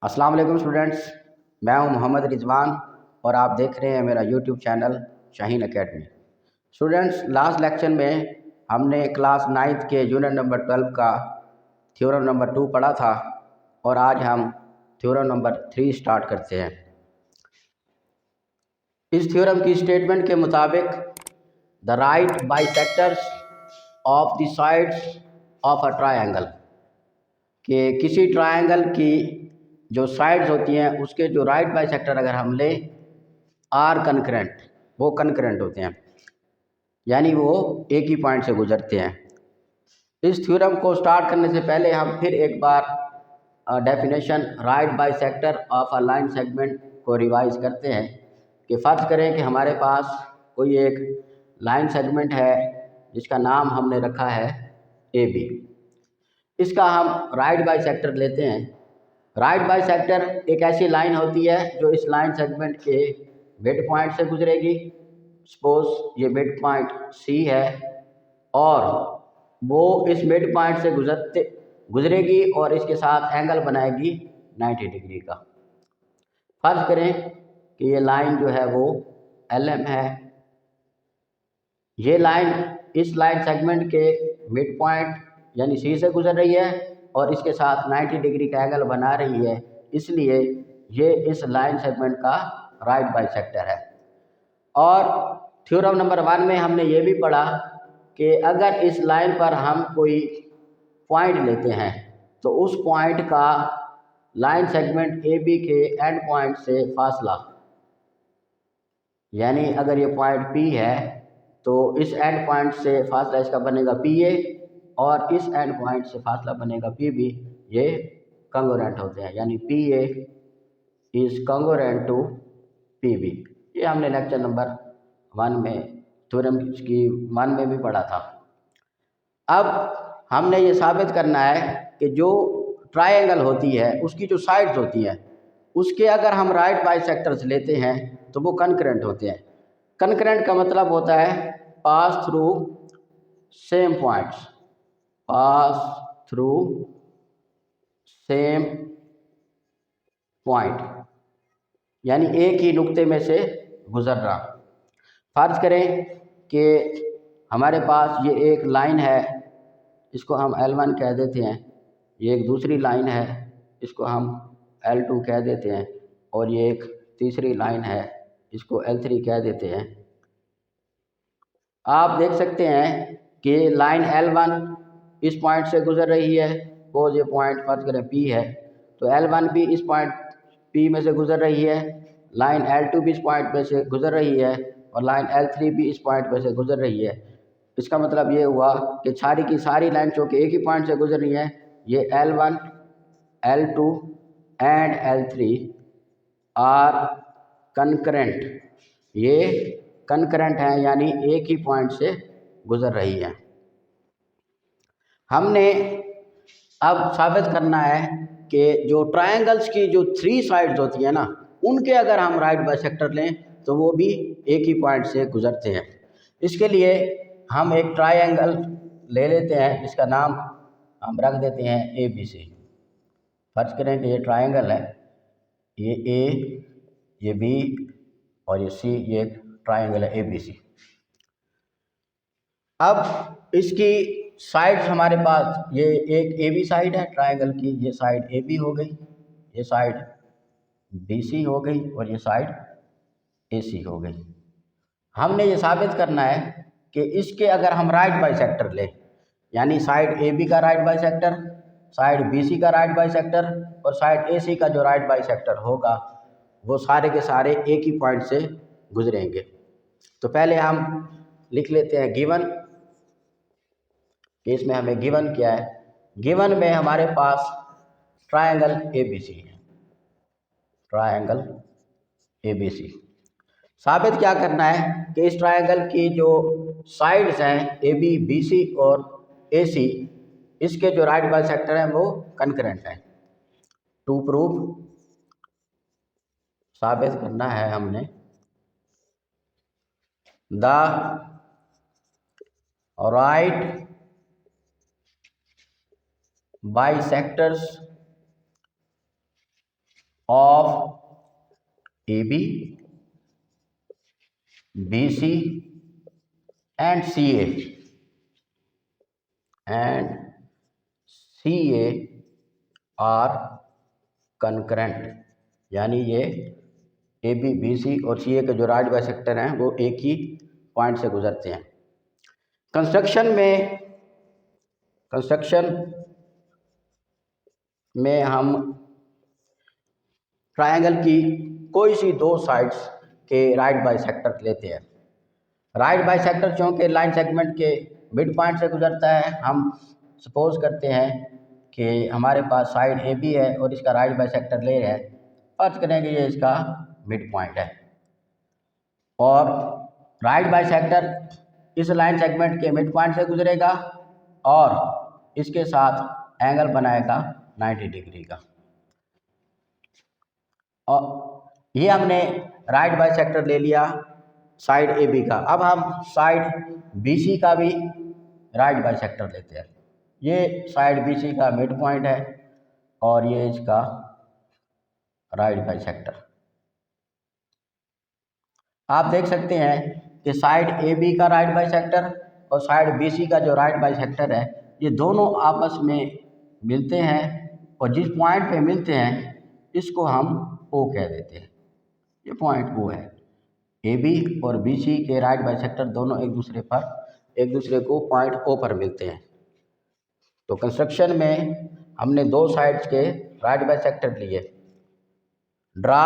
अस्सलाम वालेकुम स्टूडेंट्स, मैं हूं मोहम्मद रिजवान और आप देख रहे हैं मेरा YouTube channel Shaheen academy. Students, last lecture में हमने क्लास 9th के यूनिट नंबर 12 का थ्योरम नंबर 2 पढ़ा था और आज हम थ्योरम नंबर 3 स्टार्ट करते हैं। इस थ्योरम की स्टेटमेंट के मुताबिक the right bisectors of the sides of a triangle, कि किसी ट्रायंगल की जो साइड्स होती हैं उसके जो राइट बाइसेक्टर अगर हम लें आर कनकरेंट, वो कनकरेंट होते हैं, यानी वो एक ही पॉइंट से गुजरते हैं। इस थ्योरम को स्टार्ट करने से पहले हम फिर एक बार definition right bisector of a line segment को रिवाइज करते हैं कि फ़र्ज़ करें कि हमारे पास कोई एक लाइन सेगमेंट है जिसका नाम हमने रखा है ए बी। इसका हम राइट बाइसेक्टर लेते हैं। राइट बाइसेक्टर एक ऐसी लाइन होती है जो इस लाइन सेगमेंट के मिड पॉइंट से गुजरेगी। सपोज ये मिड पॉइंट सी है और वो इस मिड पॉइंट से गुजरेगी और इसके साथ एंगल बनाएगी 90 डिग्री का। फर्ज करें कि ये लाइन जो है वो एल एम है। ये लाइन इस लाइन सेगमेंट के मिड पॉइंट यानी सी से गुजर रही है और इसके साथ 90 डिग्री का एंगल बना रही है, इसलिए ये इस लाइन सेगमेंट का राइट बाइसेक्टर है। और थ्योरम नंबर 1 में हमने ये भी पढ़ा कि अगर इस लाइन पर हम कोई पॉइंट लेते हैं तो उस पॉइंट का लाइन सेगमेंट ए बी के एंड पॉइंट से फासला, यानी अगर ये पॉइंट पी है तो इस एंड पॉइंट से फासला इसका बनेगा पी ए और इस एंड पॉइंट से फासला बनेगा पी बी। ये कंग्रुएंट होते हैं, यानी P A is congruent to P B. ये हमने लेक्चर नंबर 1 में थ्योरम की 1 में भी पढ़ा था। अब हमने ये साबित करना है कि जो ट्रायंगल होती है उसकी जो साइड्स होती हैं उसके अगर हम राइट बाइसेक्टर्स लेते हैं तो वो कनकरेंट होते हैं। कनकरेंट का मतलब होता है pass through same points, pass through same point, यानी एक ही नुक्ते में से गुजर रहा। फर्ज करें कि हमारे पास ये एक लाइन है, इसको हम L1 कह देते हैं। ये एक दूसरी लाइन है, इसको हम L2 कह देते हैं और ये एक तीसरी लाइन है, इसको L3 कह देते हैं। आप देख सकते हैं कि लाइन L1 इस पॉइंट से गुजर रही है, सपोज ये पॉइंट फर्ज करें P है तो L1 भी इस पॉइंट P में से गुजर रही है, लाइन L2 भी इस पॉइंट में से गुजर रही है और लाइन L3 भी इस पॉइंट में से गुजर रही है। इसका मतलब ये हुआ कि सारी की सारी लाइन चूँकि एक ही पॉइंट से गुजर रही है, ये L1, L2 and L3 are concurrent, ये कनकरेंट हैं, यानी एक ही पॉइंट से गुजर रही है। हमने अब साबित करना है कि जो ट्रायंगल्स की जो 3 साइड्स होती है ना, उनके अगर हम राइट बाइसेक्टर लें तो वो भी एक ही पॉइंट से गुजरते हैं। इसके लिए हम एक ट्रायंगल ले लेते हैं जिसका नाम हम रख देते हैं ए बी सी। फर्ज करें कि ये ट्रायंगल है, ये ए, ये बी और ये सी, ये ट्रायंगल है ए बी सी। अब इसकी साइड्स हमारे पास, ये एक ए बी साइड है ट्रायंगल की, ये साइड ए बी हो गई, ये साइड बी सी हो गई और ये साइड ए सी हो गई। हमने ये साबित करना है कि इसके अगर हम राइट बाइसेक्टर लें, यानी साइड ए बी का right bisector, side B C का राइट बाइसेक्टर और साइड ए सी का जो राइट बाइसेक्टर होगा वो सारे के सारे एक ही पॉइंट से गुजरेंगे। तो पहले हम लिख लेते हैं गिवन, कि इसमें हमें गिवन क्या है। गिवन में हमारे पास ट्रायंगल ए बी सी है, ट्रायंगल ए बी सी। साबित क्या करना है कि इस ट्रायंगल की जो साइड्स हैं ए बी, बी सी और ए सी, इसके जो राइट बाइसेक्टर हैं वो कनकरेंट हैं। टू प्रूव, साबित करना है हमने the right bisectors of A B, B C and C A are concurrent, यानी ये ए बी, बी सी और सी ए के जो राइट बाइसेक्टर हैं वो एक ही पॉइंट से गुजरते हैं। कंस्ट्रक्शन में हम ट्रायंगल की कोई सी दो साइड्स के राइट बाइसेक्टर लेते हैं। राइट बाइसेक्टर चूँकि लाइन सेगमेंट के मिड पॉइंट से गुजरता है, हम सपोज करते हैं कि हमारे पास साइड ए बी है और इसका राइट बाइसेक्टर ले रहे हैं, फर्ज करेंगे ये इसका मिड पॉइंट है और राइट बाइसेक्टर इस लाइन सेगमेंट के मिड पॉइंट से गुजरेगा और इसके साथ एंगल बनाएगा 90 डिग्री का। और ये हमने राइट बाइसेक्टर ले लिया साइड ए बी का। अब हम साइड बी सी का भी राइट बाइसेक्टर लेते हैं। ये साइड बी सी का मिड पॉइंट है और ये इसका राइट बाइसेक्टर। आप देख सकते हैं कि साइड ए बी का राइट बाइसेक्टर और साइड बी सी का जो राइट बाइसेक्टर है, ये दोनों आपस में मिलते हैं और जिस पॉइंट पे मिलते हैं इसको हम ओ कह देते हैं। ये पॉइंट ओ है। ए बी और बी सी के राइट बाइसेक्टर दोनों एक दूसरे को पॉइंट ओ पर मिलते हैं। तो कंस्ट्रक्शन में हमने दो साइड्स के राइट बाइसेक्टर लिए। Draw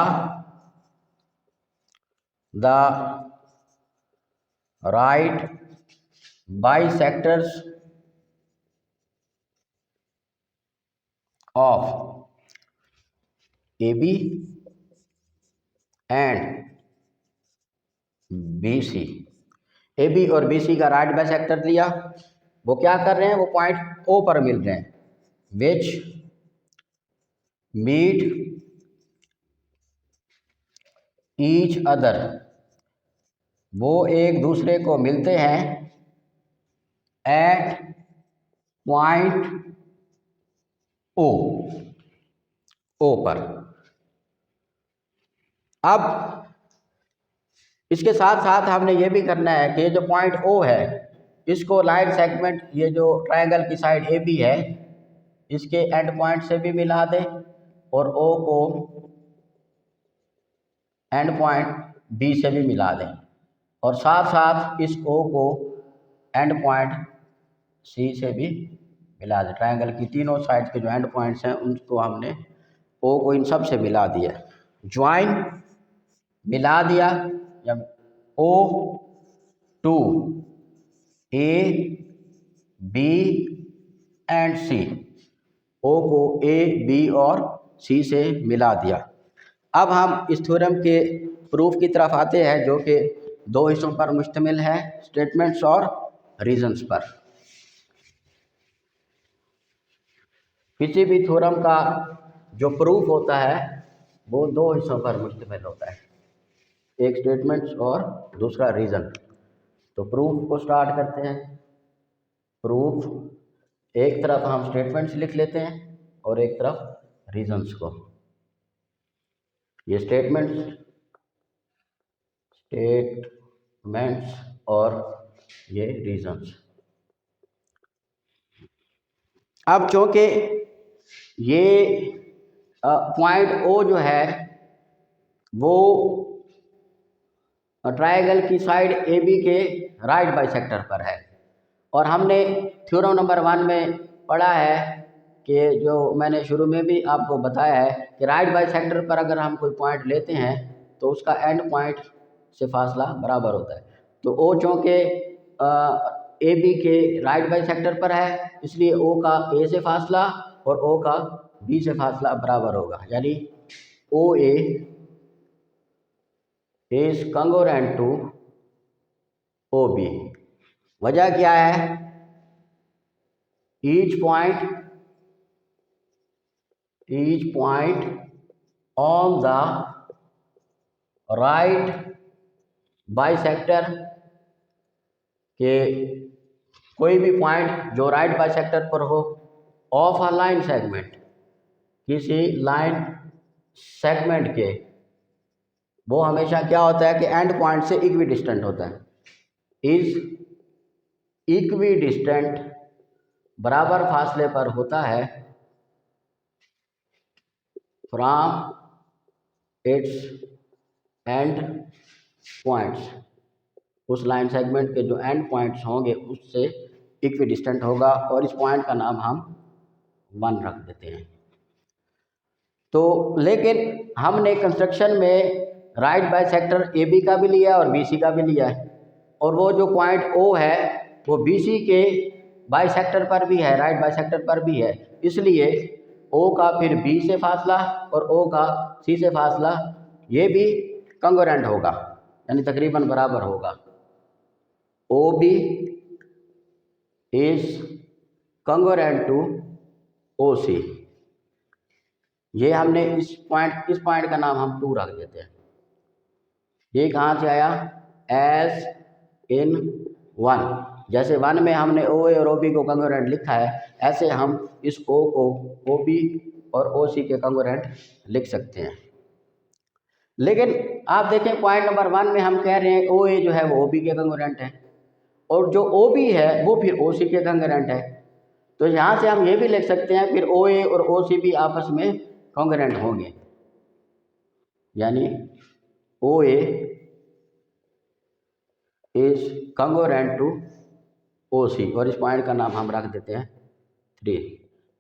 the right bisectors of A B and B C. A B और बी सी का राइट बाइसेक्टर लिया। वो क्या कर रहे हैं, वो पॉइंट ओ पर मिल रहे हैं। विच मीट ईच अदर, वो एक दूसरे को मिलते हैं एट पॉइंट ओ पर। अब इसके साथ साथ हमने ये भी करना है कि जो पॉइंट ओ है इसको लाइन सेगमेंट, ये जो ट्रायंगल की साइड ए बी है, इसके एंड पॉइंट से भी मिला दें और ओ को एंड पॉइंट बी से भी मिला दें और साथ साथ इस ओ को एंड पॉइंट सी से भी मिला दें। ट्रायंगल की तीनों साइड के जो एंड पॉइंट्स हैं उनको हमने ओ को इन सब से मिला दिया। ज्वाइन मिला दिया, जब O to A B and C, O को ए बी और सी से मिला दिया। अब हम इस थ्योरम के प्रूफ की तरफ आते हैं जो कि दो हिस्सों पर मुश्तमिल है, स्टेटमेंट्स और रीजंस पर। किसी भी थ्योरम का जो प्रूफ होता है वो दो हिस्सों पर मुश्तमिल होता है, एक स्टेटमेंट्स और दूसरा रीज़न। तो प्रूफ को स्टार्ट करते हैं। प्रूफ, एक तरफ हम स्टेटमेंट्स लिख लेते हैं और एक तरफ रीजंस को। ये स्टेटमेंट्स और ये रीजंस। अब क्योंकि ये पॉइंट ओ जो है वो ट्रायंगल की साइड ए बी के राइट बाइसेक्टर पर है और हमने थ्योरम नंबर 1 में पढ़ा है कि जो मैंने शुरू में भी आपको बताया है कि राइट बाइसेक्टर पर अगर हम कोई पॉइंट लेते हैं तो उसका एंड पॉइंट से फासला बराबर होता है। तो ओ चूँकि ए बी के राइट बाइसेक्टर पर है इसलिए ओ का ए से फासला और ओ का बी से फासला बराबर होगा, यानी O A is congruent to O B. वजह क्या है, each point on the right bisector के कोई भी पॉइंट जो राइट बाइसेक्टर पर हो ऑफ अ लाइन सेगमेंट, किसी लाइन सेगमेंट के वो हमेशा क्या होता है कि एंड पॉइंट से इक्वी डिस्टेंट होता है, इज इक्वी डिस्टेंट, बराबर फासले पर होता है फ्रॉम इट्स एंड पॉइंट्स, उस लाइन सेगमेंट के जो एंड पॉइंट्स होंगे उससे इक्वी डिस्टेंट होगा, और इस पॉइंट का नाम हम 1 रख देते हैं। तो लेकिन हमने कंस्ट्रक्शन में राइट बाइसेक्टर ए बी का भी लिया और बी सी का भी लिया है, और वो जो पॉइंट ओ है वो बी सी के बाइसेक्टर पर भी है, राइट बाइसेक्टर पर भी है, इसलिए ओ का फिर बी से फासला और ओ का सी से फासला ये भी कंग्रुएंट होगा, यानी तकरीबन बराबर होगा। O B is congruent to O C, ये हमने इस पॉइंट का नाम हम 2 रख देते हैं। ये कहाँ से आया? एस इन 1, जैसे 1 में हमने ओ ए और ओ बी को कंग्रुएंट लिखा है, ऐसे हम इस ओ को ओ बी और ओ सी के कंग्रुएंट लिख सकते हैं। लेकिन आप देखें पॉइंट नंबर 1 में हम कह रहे हैं ओ ए जो है वो ओ बी के कंग्रुएंट है, और जो ओ बी है वो फिर ओ सी के कंग्रुएंट है। तो यहाँ से हम ये भी लिख सकते हैं फिर ओ ए और ओ सी भी आपस में कंग्रुएंट होंगे, यानी O A is congruent to O सी, और इस पॉइंट का नाम हम रख देते हैं 3।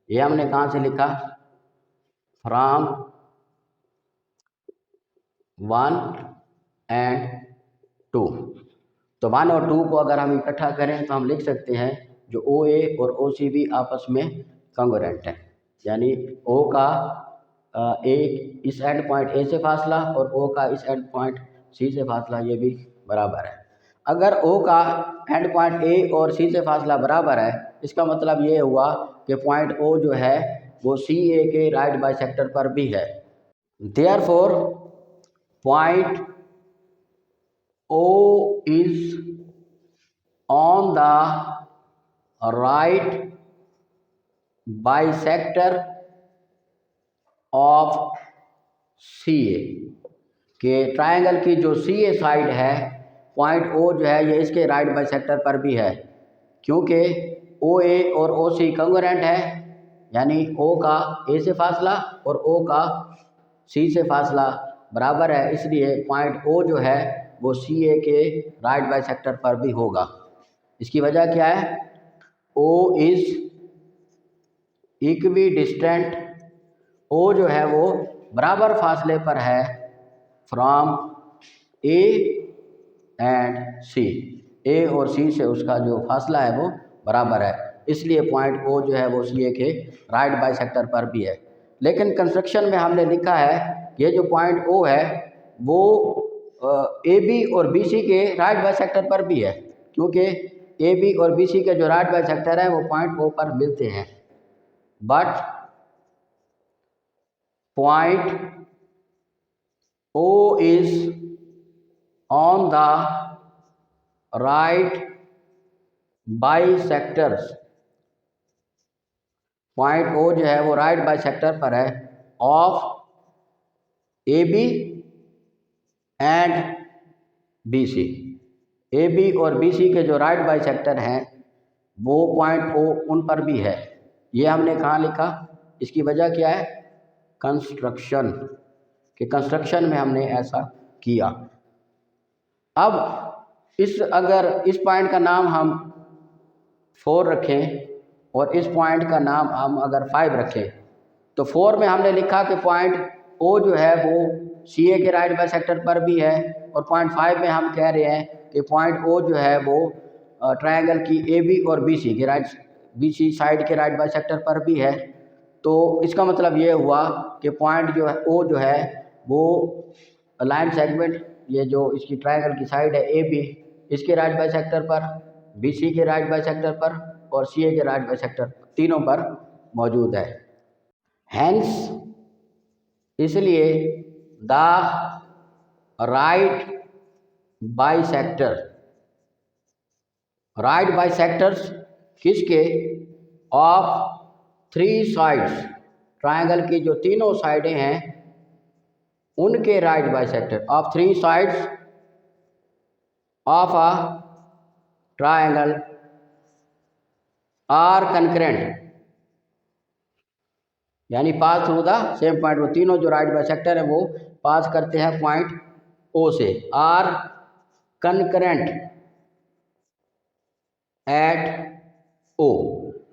ये हमने कहाँ से लिखा? From 1 and 2। तो 1 और 2 को अगर हम इकट्ठा करें तो हम लिख सकते हैं जो ओ ए और ओ सी भी आपस में कंग्रुएंट है, यानी ओ का एक इस एंड पॉइंट ए से फासला और ओ का इस एंड पॉइंट सी से फासला ये भी बराबर है। अगर ओ का एंड पॉइंट ए और सी से फासला बराबर है, इसका मतलब ये हुआ कि पॉइंट ओ जो है वो सी ए के राइट बाइसेक्टर पर भी है। Therefore point O is on the right bisector of CA, के ट्रायंगल की जो CA साइड है पॉइंट O जो है ये इसके राइट बाइसेक्टर पर भी है, क्योंकि OA और OC कंग्रुएंट है, यानी O का A से फासला और O का C से फासला बराबर है, इसलिए पॉइंट O जो है वो CA के राइट बाइसेक्टर पर भी होगा। इसकी वजह क्या है? O is equi distant, O जो है वो बराबर फासले पर है from A and C, A और C से उसका जो फासला है वो बराबर है, इसलिए पॉइंट O जो है वो CA के राइट बाइसेक्टर पर भी है। लेकिन कंस्ट्रक्शन में हमने लिखा है ये जो पॉइंट O है वो ए बी और बी सी के राइट बाइसेक्टर पर भी है, क्योंकि ए बी और बी सी के जो राइट बाइसेक्टर है वो पॉइंट ओ पर मिलते हैं, but point O is on the right bisectors, point O जो है वो राइट बाइसेक्टर पर है of A B and B C. A B और बी सी के जो राइट बाइसेक्टर हैं वो पॉइंट ओ उन पर भी है। ये हमने कहाँ लिखा? इसकी वजह क्या है? कंस्ट्रक्शन के कंस्ट्रक्शन में हमने ऐसा किया। अब अगर इस पॉइंट का नाम हम 4 रखें और इस पॉइंट का नाम हम अगर 5 रखें, तो 4 में हमने लिखा कि पॉइंट ओ जो है वो सी ए के राइट बाइसेक्टर पर भी है, और पॉइंट 5 में हम कह रहे हैं कि पॉइंट ओ जो है वो ट्रायंगल की ए बी और बी सी के बी सी साइड के राइट बाइसेक्टर पर भी है। तो इसका मतलब ये हुआ कि पॉइंट जो है ओ जो है वो लाइन सेगमेंट, ये जो इसकी ट्रायंगल की साइड है ए बी, इसके राइट बाइसेक्टर पर, बी सी के राइट बाइसेक्टर पर और सी ए के राइट बाइसेक्टर तीनों पर मौजूद है। हैंस इसलिए द राइट बाइसेक्टर्स किसके? ऑफ 3 साइड्स, ट्रायंगल की जो तीनों साइडें हैं उनके right bisector of three sides of a triangle are concurrent, यानी pass through the same point. वो तीनों जो राइट बाइसेक्टर है वो पास करते हैं पॉइंट ओ से, आर कंकरेंट एट ओ,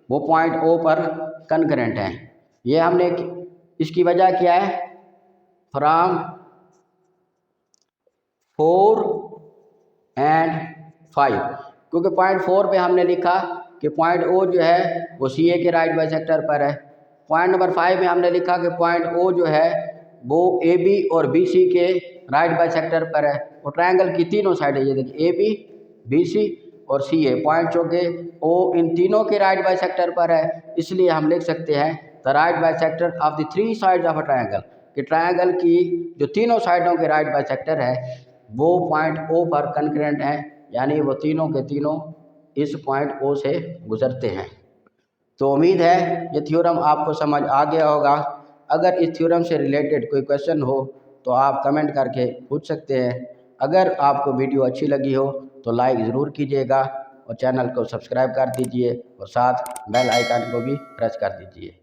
वो पॉइंट ओ पर कंकरेंट है। ये हमने इसकी वजह क्या है, फ्रॉम 4 एंड 5, क्योंकि पॉइंट 4 पे हमने लिखा कि पॉइंट ओ जो है वो सी ए के राइट बाइसेक्टर पर है। पॉइंट नंबर 5 में हमने लिखा कि पॉइंट ओ जो है वो ए बी और बी सी के राइट बाइसेक्टर पर है। वो ट्रायंगल की तीनों साइड है, ये देखिए ए बी, बी सी और सी ए, पॉइंट चौके ओ इन तीनों के राइट बाइसेक्टर पर है। इसलिए हम लिख सकते हैं the right bisector of the three sides of a triangle, कि ट्रायंगल की जो तीनों साइडों के राइट बाइसेक्टर है वो पॉइंट ओ पर कंकरेंट हैं, यानी वो तीनों के तीनों इस पॉइंट ओ से गुजरते हैं। तो उम्मीद है ये थ्योरम आपको समझ आ गया होगा। अगर इस थ्योरम से रिलेटेड कोई क्वेश्चन हो तो आप कमेंट करके पूछ सकते हैं। अगर आपको वीडियो अच्छी लगी हो तो लाइक ज़रूर कीजिएगा और चैनल को सब्सक्राइब कर दीजिए और साथ बेल आइकन को भी प्रेस कर दीजिए।